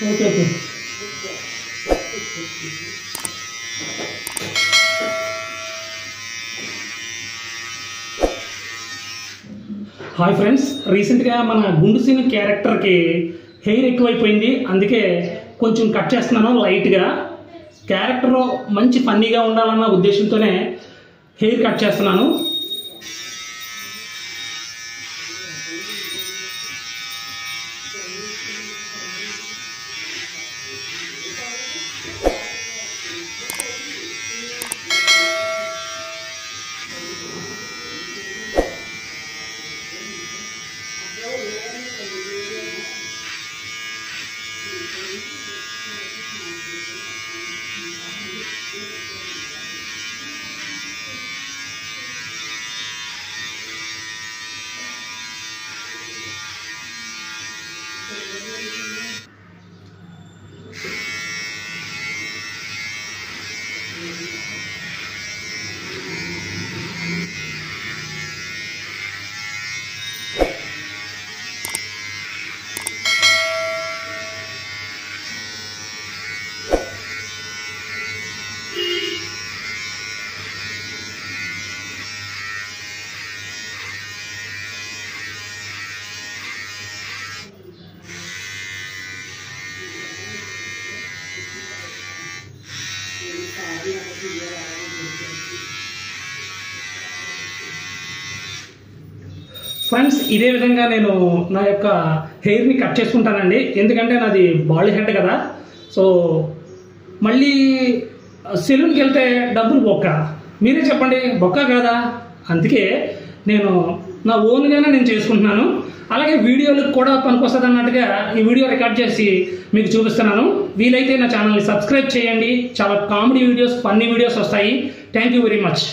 Okay okay. Hi friends, రీసెంట్గా మన గుండు సీన్ క్యారెక్టర్కి హెయిర్ ఎక్కువైపోయింది, అందుకే కొంచెం కట్ చేస్తున్నాను లైట్గా. క్యారెక్టర్ మంచి ఫన్నీగా ఉండాలన్న ఉద్దేశంతోనే హెయిర్ కట్ చేస్తున్నాను. ఫ్రెండ్స్, ఇదే విధంగా నేను నా యొక్క హెయిర్ని కట్ చేసుకుంటానండి. ఎందుకంటే నాది బాల్ హెడ్ కదా. సో మళ్ళీ సెలూన్కి వెళ్తే డబ్బులు బొక్క, మీరే చెప్పండి, బొక్క కాదా? అందుకే నేను నా ఓన్గానే నేను చేసుకుంటున్నాను. అలాగే వీడియోలకు కూడా పనికొస్తుంది అన్నట్టుగా ఈ వీడియో రికార్డ్ చేసి మీకు చూపిస్తున్నాను. వీలైతే నా ఛానల్ని సబ్స్క్రైబ్ చేయండి. చాలా కామెడీ వీడియోస్, ఫన్నీ వీడియోస్ వస్తాయి. Thank you very much.